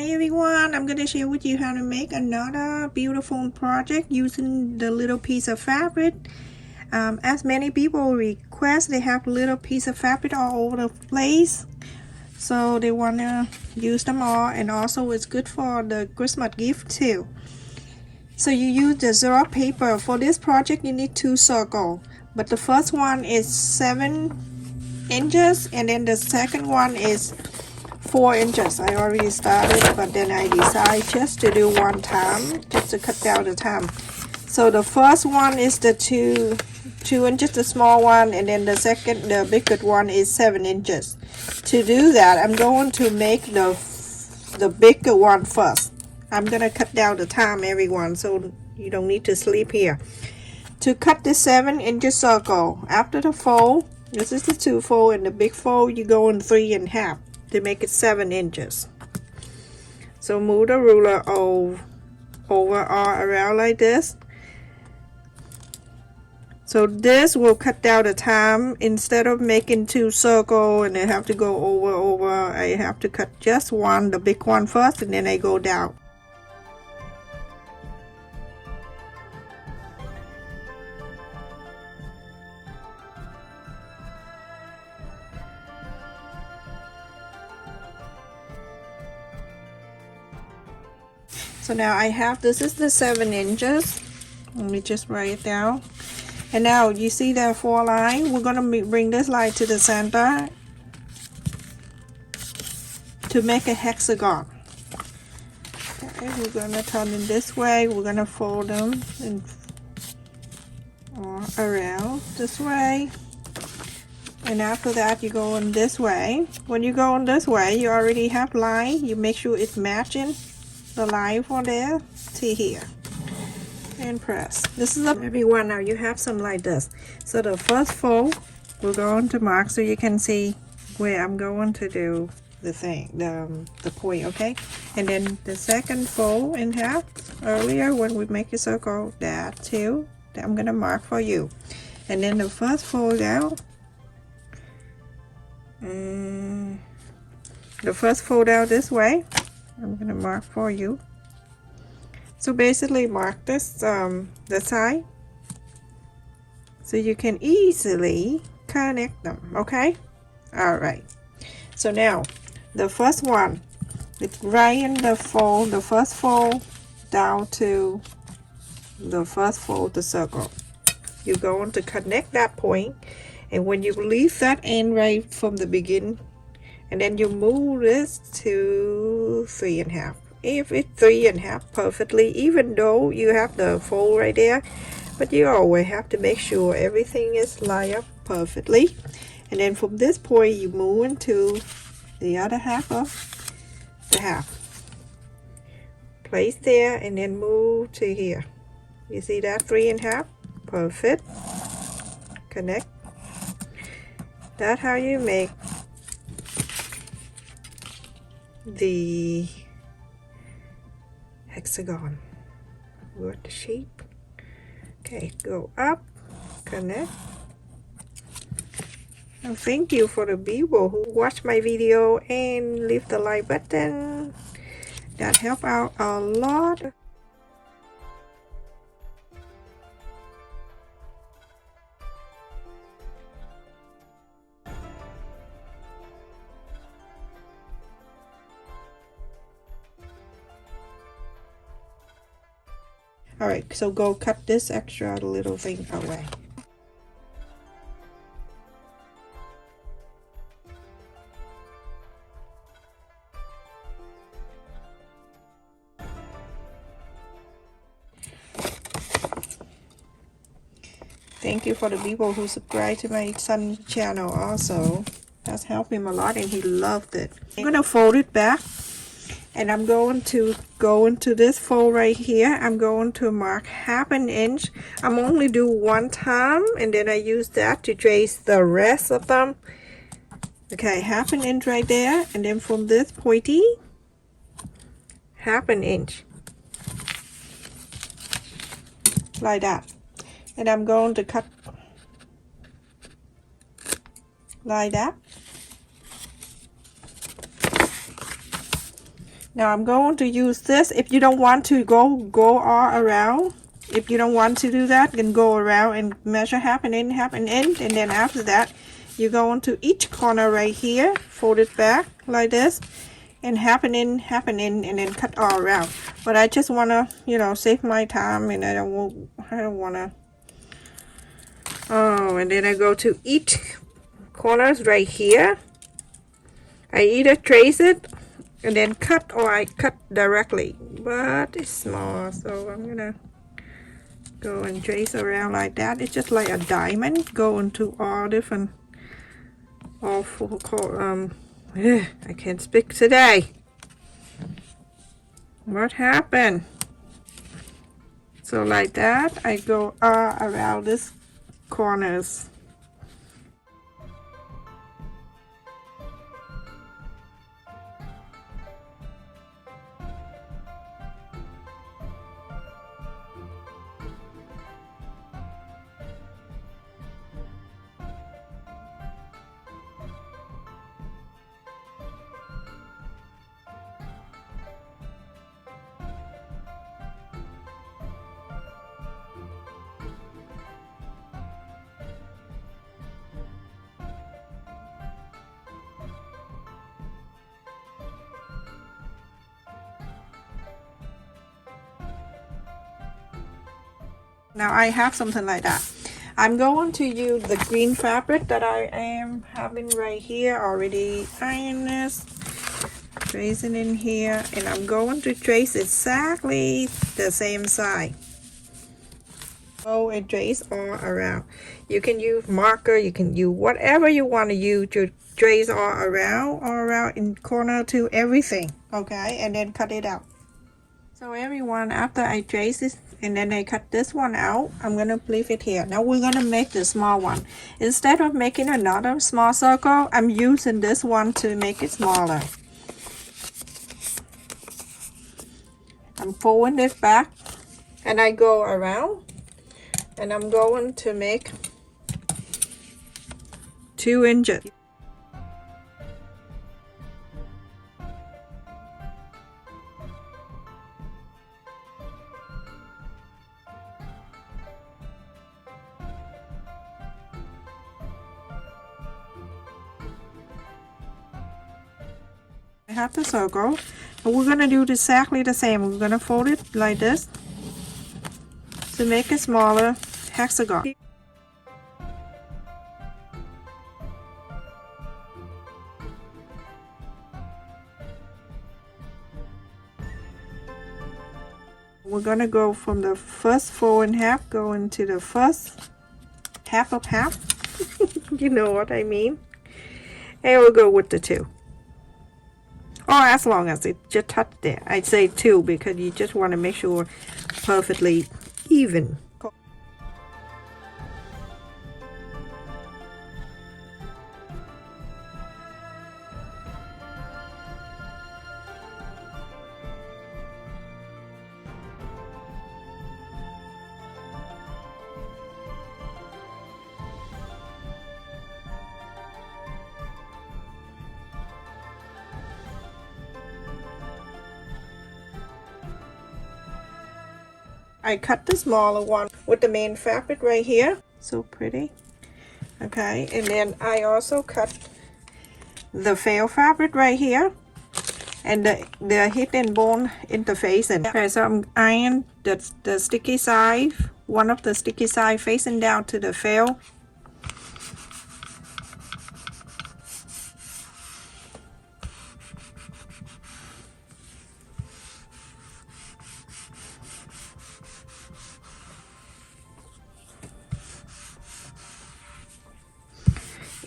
Hi everyone, I'm going to share with you how to make another beautiful project using the little piece of fabric. As many people request, they have little piece of fabric all over the place, so they want to use them all, and also it's good for the Christmas gift too. So you use the Xerox paper. For this project you need 2 circles, but the first one is 7 inches and then the second one is 4 inches. I already started, but then I decided just to do one time, just to cut down the time. So the first one is the 2 inches, the small one, and then the second, the bigger one, is 7 inches. To do that, I'm going to make the bigger one first. I'm gonna cut down the time, everyone, so you don't need to sleep here. To cut the 7 inches circle, after the fold, this is the 2 fold, and the big fold you go in 3 1/2 to make it 7 inches. So move the ruler over or around like this. So this will cut down the time. Instead of making 2 circles and I have to go over, I have to cut just one, the big one first, and then I go down. So now I have, this is the 7 inches. Let me just write it down. And now you see the 4 line. We're gonna bring this line to the center to make a hexagon. Okay, we're gonna turn it this way. We're gonna fold them in, or around this way. And after that you go in this way. When you go in this way, you already have line. You make sure it's matching the line from there to here, and press. This is everyone. Now you have some like this. So the first fold we're going to mark so you can see where I'm going to do the thing, the point, okay? And then the second fold in half earlier when we make a circle, that too, that I'm gonna mark for you. And then the first fold out, the first fold out this way, I'm gonna mark for you. So basically mark this the side so you can easily connect them, okay? All right, so now the first one, it's right in the fold, the first fold down to the first fold, the circle. You're going to connect that point, and when you leave that end right from the beginning, and then you move this to 3 1/2. If it's 3 1/2 perfectly, even though you have the fold right there, but you always have to make sure everything is lined up perfectly. And then from this point you move into the other half of the half, place there, and then move to here. You see that 3 1/2, perfect. Connect. That's how you make the hexagon with the shape. Okay, go up, connect. And thank you for the people who watch my video and leave the like button. That help out a lot. Alright, so go cut this extra little thing away. Thank you for the people who subscribe to my son's channel also. That's helped him a lot and he loved it. I'm gonna fold it back, and I'm going to go into this fold right here. I'm going to mark 1/2 inch. I'm only do one time, and then I use that to trace the rest of them. Okay, 1/2 inch right there, and then from this pointy, 1/2 inch, like that. And I'm going to cut like that. Now I'm going to use this. If you don't want to go all around, if you don't want to do that, then go around and measure half an inch, and then after that, you go into each corner right here, fold it back like this, and half an inch, and then cut all around. But I just wanna, you know, save my time, and I don't wanna. Oh, and then I go to each corners right here. I either trace it and then cut, or I cut directly, but it's small, so I'm gonna go and trace around like that. It's just like a diamond going to all different, all four I can't speak today. What happened? So like that, I go around this corners. Now I have something like that. I'm going to use the green fabric that I am having right here, already ironed this, tracing in here, and I'm going to trace exactly the same side. Go and trace all around. You can use marker, you can use whatever you want to use to trace all around in corner to everything, okay, and then cut it out. So everyone, after I trace this and then I cut this one out, I'm gonna leave it here. Now we're gonna make the small one. Instead of making another small circle, I'm using this one to make it smaller. I'm folding it back and I go around, and I'm going to make 2 inches. I have the circle, and we're gonna do exactly the same. We're gonna fold it like this to make a smaller hexagon. We're gonna go from the first fold in half, go into the first half of half. You know what I mean? And we'll go with the 2. Or as long as it just touched there. I'd say 2 because you just want to make sure perfectly even. I cut the smaller one with the main fabric right here. So pretty. Okay, and then I also cut the fail fabric right here, and the hidden bone interfacing. Okay, so I'm ironing the sticky side, one of the sticky side facing down to the fail.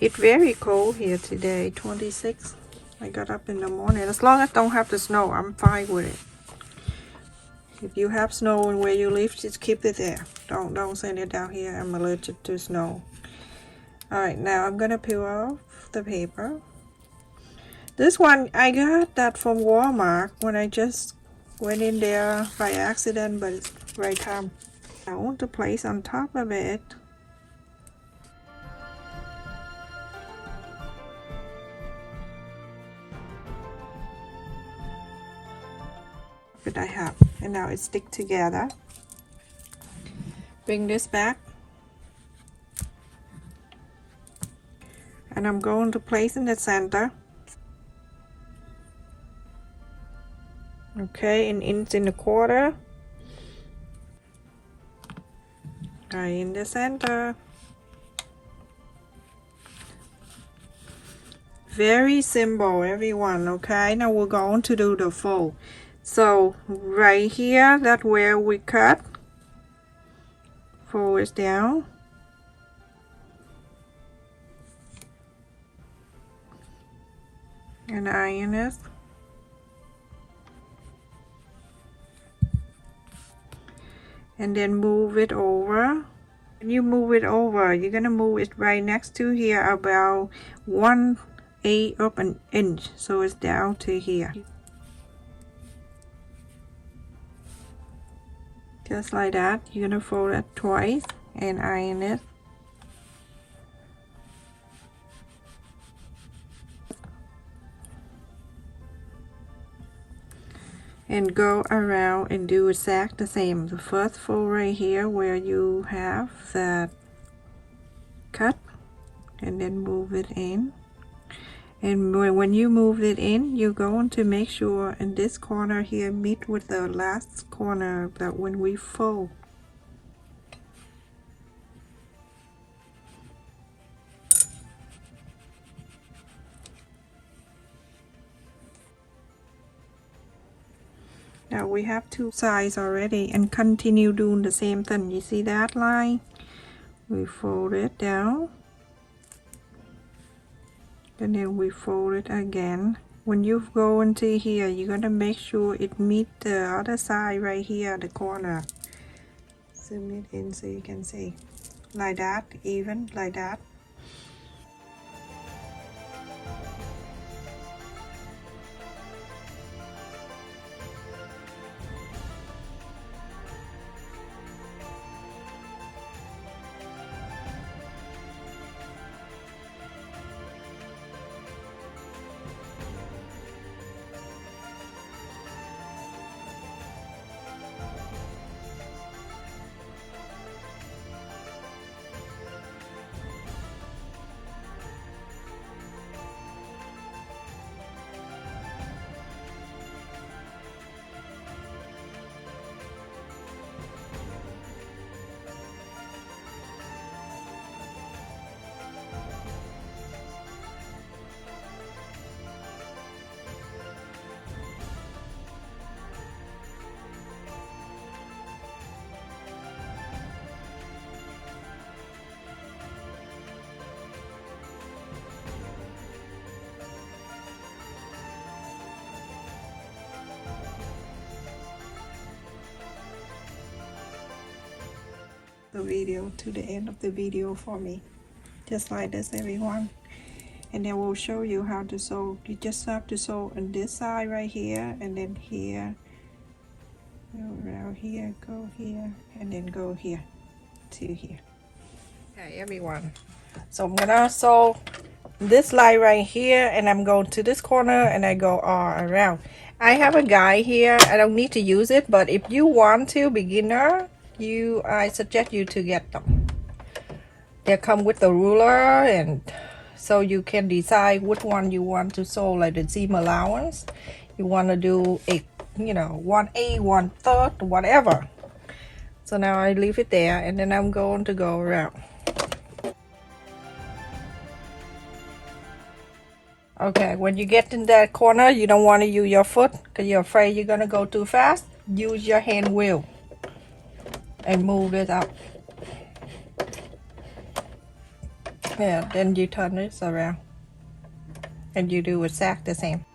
It's very cold here today, 26. I got up in the morning. As long as I don't have the snow, I'm fine with it. If you have snow and where you live, just keep it there. Don't send it down here. I'm allergic to snow. Alright, now I'm gonna peel off the paper. This one, I got that from Walmart when I just went in there by accident, but it's right time. I want to place on top of it. fabric I have, and now it stick together. Bring this back, and I'm going to place in the center. Okay, an inch and a quarter. Right in the center. Very simple, everyone. Okay, now we're going to do the fold. So right here, that's where we cut. Fold it down. And iron it. And then move it over. When you move it over, you're gonna move it right next to here about 1/8 of an inch, so it's down to here, just like that. You're gonna fold it twice and iron it. And go around and do exact the same. The first fold right here where you have that cut, and then move it in. And when you move it in, you're going to make sure in this corner here meet with the last corner that when we fold. Now we have two sides already, and continue doing the same thing. You see that line? We fold it down, and then we fold it again. When you go into here, you're gonna make sure it meets the other side right here, the corner. Zoom it in so you can see. Like that, even like that. The video to the end of the video for me, just like this, everyone. And then we'll show you how to sew. You just have to sew on this side right here, and then here, go around here, go here, and then go here to here. Okay, everyone, so I'm gonna sew this line right here, and I'm going to this corner, and I go all around. I have a guide here. I don't need to use it, but if you want to, beginner, I suggest you to get them. They come with the ruler, and so you can decide which one you want to sew, like the seam allowance. You want to do a, 1/8, 1/3, whatever. So now I leave it there, and then I'm going to go around. Okay, when you get in that corner, you don't want to use your foot because you're afraid you're gonna go too fast. Use your hand wheel and move it up. Yeah, then you turn this around and you do exactly the same.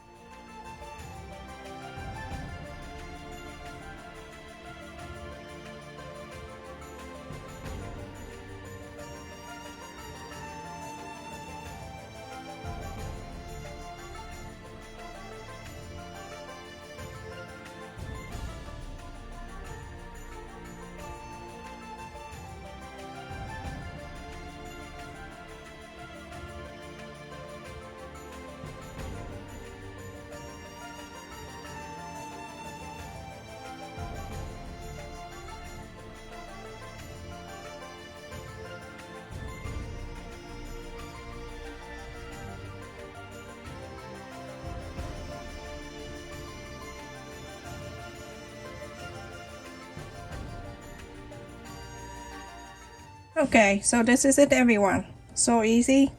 Okay, so this is it, everyone. So easy.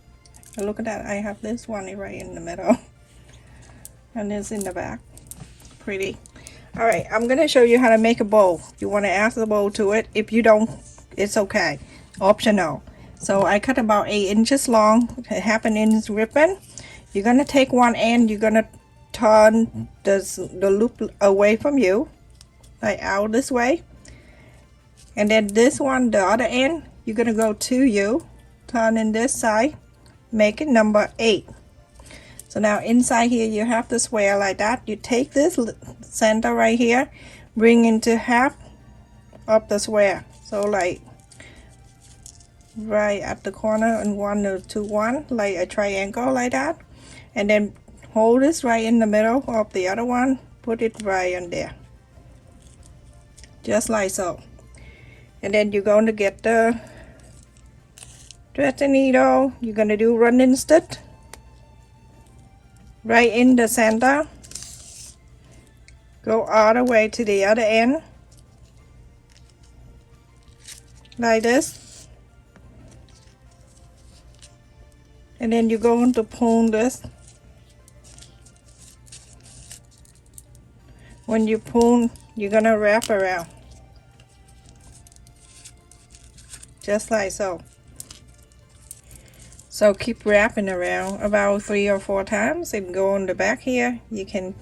Look at that. I have this one right in the middle and this in the back. Pretty. All right, I'm gonna show you how to make a bow. You want to add the bow to it. If you don't, it's okay, optional. So I cut about 8 inches long, 1/2 inch ribbon. You're gonna take one end, you're gonna turn the loop away from you, like out this way, and then this one, the other end, you're gonna go to you, turn in this side, make it number 8. So now inside here you have the square like that. You take this center right here, bring into half of the square, so like right at the corner, and 1 to 1, like a triangle like that, and then hold this right in the middle of the other one, put it right in there, just like so. And then you're going to get the thread and needle. You're going to do running stitch right in the center, go all the way to the other end like this, and then you're going to pull this. When you pull, you're gonna wrap around just like so. So keep wrapping around about 3 or 4 times, and go on the back here. You can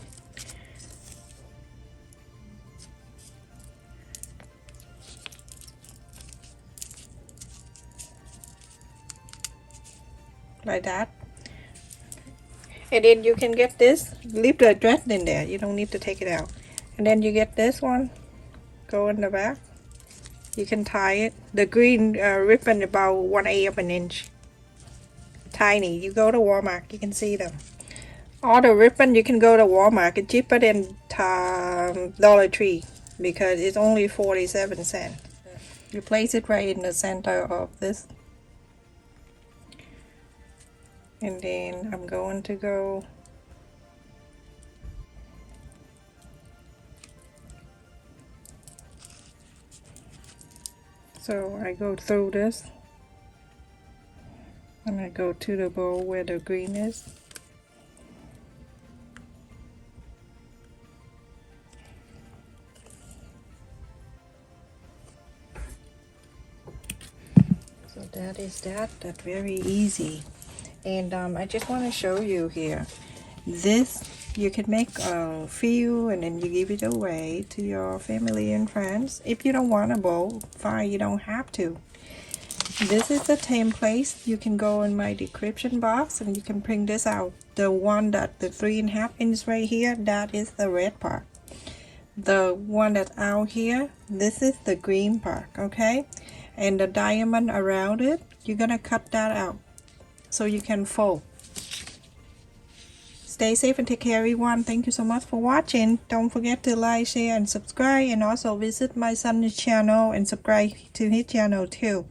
like that, and then you can get this, leave the thread in there, you don't need to take it out. And then you get this one, go in the back, you can tie it. The green ribbon about 1/8 of an inch, tiny. You go to Walmart, you can see them. All the ribbon you can go to Walmart, it's cheaper than Dollar Tree because it's only 47 cents. You place it right in the center of this, and then I'm going to go so I go through this and I go to the bowl where the green is. So that is that. That's very easy. And I just want to show you here, this you can make a few and then you give it away to your family and friends. If you don't want a bowl, fine, you don't have to. This is the template. You can go in my description box and you can print this out. The one that the 3.5 inch right here, that is the red part. The one that's out here, this is the green part, okay? And the diamond around it, you're gonna cut that out so you can fold. Stay safe and take care, everyone. Thank you so much for watching. Don't forget to like, share, and subscribe, and also visit my son's channel and subscribe to his channel too.